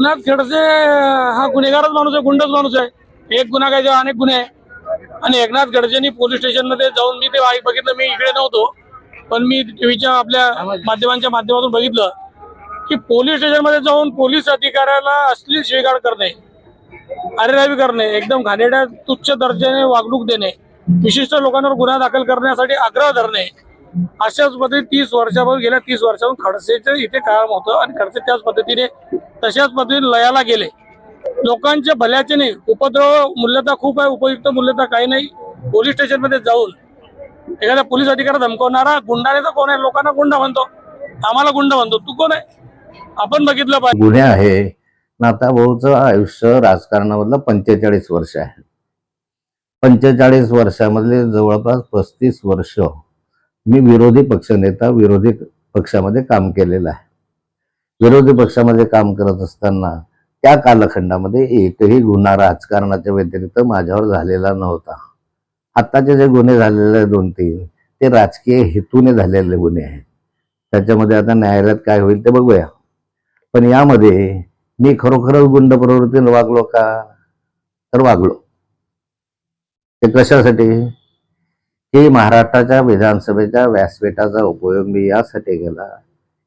एकनाथ खडसे हा गुन्हेगारच माणूस आहे, गुंडच माणूस आहे. एक गुन्हा काय अनेक गुन्हे आहे. आणि एकनाथ खडसेंनी पोलीस स्टेशन मध्ये जाऊन मी ते बघितलं. मी इकडे नव्हतो, पण मी टीव्हीच्या आपल्या माध्यमांच्या माध्यमातून बघितलं की पोलीस स्टेशन मध्ये जाऊन पोलीस अधिकाऱ्याला अश्लील शिवीगाळ करणे, अरेरावी करणे, एकदम घाणेरड्या तुच्छ दर्जाने वागणूक देणे, विशिष्ट लोकांवर गुन्हा दाखल करण्यासाठी आग्रह धरणे, अशाच पद्धतीने 30 वर्षापासून गेल्या 30 वर्षापासून खडसेचं इथे काम होतं. आणि खडसे त्याच पद्धतीने तशाच पद्धतीने लयाला गेले. लोकांच्या भल्याचे नाही, उपद्रव मूल्यता खूप आहे, उपयुक्त मूल्यता काही नाही. पोलीस स्टेशन मध्ये जाऊन एखाद्या पोलीस अधिकारी धमकवणारा गुंडाने तर कोण आहे? लोकांना गुंडा म्हणतो, आम्हाला गुंडा म्हणतो. तू कोण आहे? आपण बघितलं पाहिजे. गुन्हे आहे. नाथाभाऊचं आयुष्य राजकारणामधलं 45 वर्ष आहे. 45 वर्षामधले जवळपास 35 वर्ष मी विरोधी पक्षनेता, विरोधी पक्षामध्ये काम केलेलं आहे. विरोधी पक्षामध्ये काम करत असताना त्या कालखंडामध्ये एकही गुन्हा राजकारणाच्या व्यतिरिक्त माझ्यावर झालेला नव्हता. आत्ताचे जे गुन्हे झालेले 2-3 ते राजकीय हेतूने झालेले गुन्हे आहेत. त्याच्यामध्ये आता न्यायालयात काय होईल ते बघूया. पण यामध्ये मी खरोखरच गुंड प्रवृत्तीने वागलो का? तर वागलो. ते कशासाठी? की महाराष्ट्राच्या विधानसभेच्या व्यासपीठाचा उपयोग मी यासाठी केला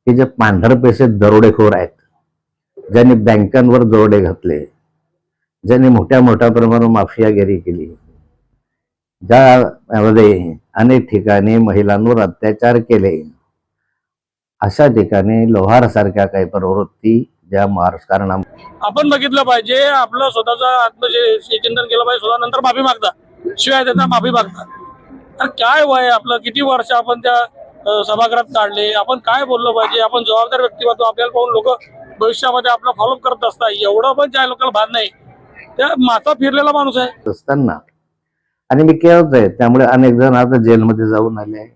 की जे पांढरपेशे दरोडेखोर आहेत, ज्यांनी बँकांवर दरोडे घातले, ज्यांनी मोठ्या मोठ्या प्रमाणावर माफियागिरी केली, ज्यामध्ये अनेक ठिकाणी महिलांवर अत्याचार केले, अशा ठिकाणी लोहार सारख्या काही प्रवृत्ती ज्या राजकारणा आपण बघितलं पाहिजे. आपलं स्वतःचा आत्मचिंतन केलं पाहिजे. स्वतः नंतर माफी मागता, शिवाय देता माफी मागता. तर काय वय आपलं, किती वर्ष आपण त्या सभागृहात काढले, आपण काय बोललो पाहिजे? आपण जबाबदार व्यक्तिमत्व, आपल्याला पाहून लोक भविष्यामध्ये आपला फॉलोअप करत असतात. एवढं पण ज्या लोकांना भान नाही, त्या माथा फिरलेला माणूस आहे असताना. आणि मी केलंच आहे. त्यामुळे अनेक जण आता जेलमध्ये जाऊन आले.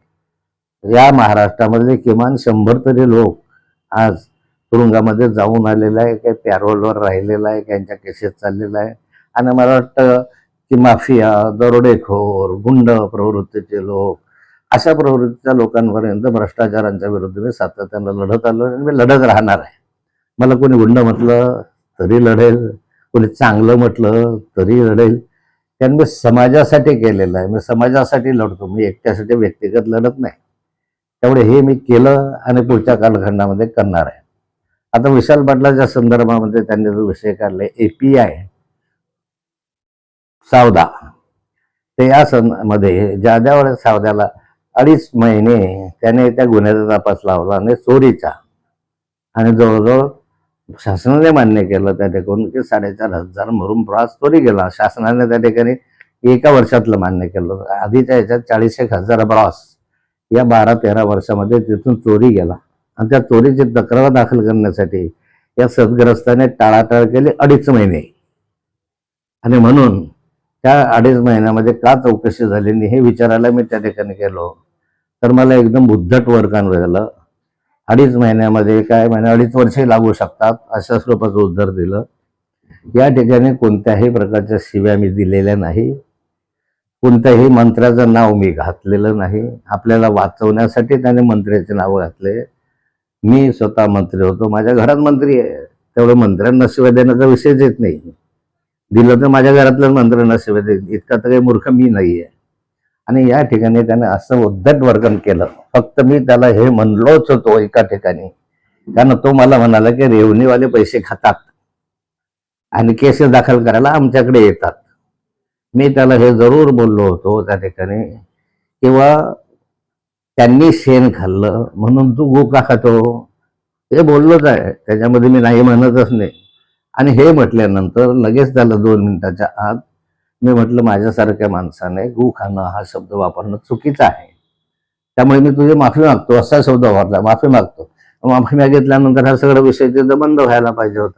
या महाराष्ट्रामधले किमान 100 तरी लोक आज तुरुंगामध्ये जाऊन आलेला आहे, काही पॅरोलवर राहिलेला आहे, त्यांच्या केसेस चाललेला आहे. आणि मला वाटतं की माफिया, दरोडेखोर, गुंड प्रवृत्तीचे लोक, अशा प्रवृत्तीच्या लोकांपर्यंत भ्रष्टाचारांच्या विरुद्ध मी सातत्यानं लढत आलो आणि मी लढत राहणार आहे. मला कोणी गुंड म्हटलं तरी लढेल, कोणी चांगलं म्हटलं तरी लढेल. कारण मी समाजासाठी केलेलं आहे. मी समाजासाठी लढतो, मी एकट्यासाठी व्यक्तिगत लढत नाही. त्यामुळे हे मी केलं आणि पुढच्या कालखंडामध्ये करणार आहे. आता विशाल पाटलाच्या संदर्भामध्ये त्यांनी जो विषय काढला API सावदा, ते या मध्ये ज्या सावद्याला 2.5 महिने त्याने त्या गुन्ह्याचा तपास लावला आणि चोरीचा, आणि जवळजवळ शासनाने मान्य केलं त्या ठिकाणी की 4,500 मरून प्रवास चोरी गेला. शासनाने त्या ठिकाणी 1 वर्षातलं मान्य केलं. आधीच्या ह्याच्यात 40,000 प्रवास या 12-13 वर्षामध्ये तिथून चोरी गेला. आणि त्या चोरीची तक्रार दाखल करण्यासाठी या सदग्रस्ताने टाळाटाळ केली 2.5 महिने. आणि म्हणून त्या 2.5 महिन्यामध्ये का चौकशी झाली नाही हे विचारायला मी त्या ठिकाणी गेलो, तर मला एकदम उद्धट वर्गान झालं. 2.5 महिन्यामध्ये काय, 2.5 वर्षे लागू शकतात अशा स्वरूपाचं उत्तर दिलं. या ठिकाणी कोणत्याही प्रकारच्या शिव्या मी दिलेल्या नाही, कोणत्याही मंत्र्याचं नाव मी घातलेलं नाही. आपल्याला वाचवण्यासाठी त्याने मंत्र्याचे नाव घातले. मी स्वतः मंत्री होतो, माझ्या घरात मंत्री आहे, तेवढं मंत्र्यांना शिवाय देण्याचा विषयच येत नाही. दिलं तर माझ्या घरातल्याच मंत्र्यांना शिवाय देईल, इतका तर काही मूर्ख मी नाही आहे. आणि या ठिकाणी त्याने असं उद्धट वर्तन केलं. फक्त मी त्याला हे म्हणलोच होतो एका ठिकाणी, कारण तो मला म्हणाला की रेव्हन्यूवाले पैसे खातात आणि केसेस दाखल करायला आमच्याकडे येतात. मी त्याला हे जरूर बोललो होतो त्या ठिकाणी, किंवा त्यांनी शेण खाल्लं म्हणून तू गो का खातो, हे बोललोच आहे. त्याच्यामध्ये मी नाही म्हणतच नाही. आणि हे म्हटल्यानंतर लगेच त्याला 2 मिनिटाच्या आत मी म्हटलं माझ्यासारख्या माणसाने गो खाणं हा शब्द वापरणं चुकीचं आहे, त्यामुळे मी तुझी माफी मागतो असा शब्द वापरला. माफी मागतो. माफी मागितल्यानंतर हा सगळा विषय तिथं बंद व्हायला पाहिजे होता.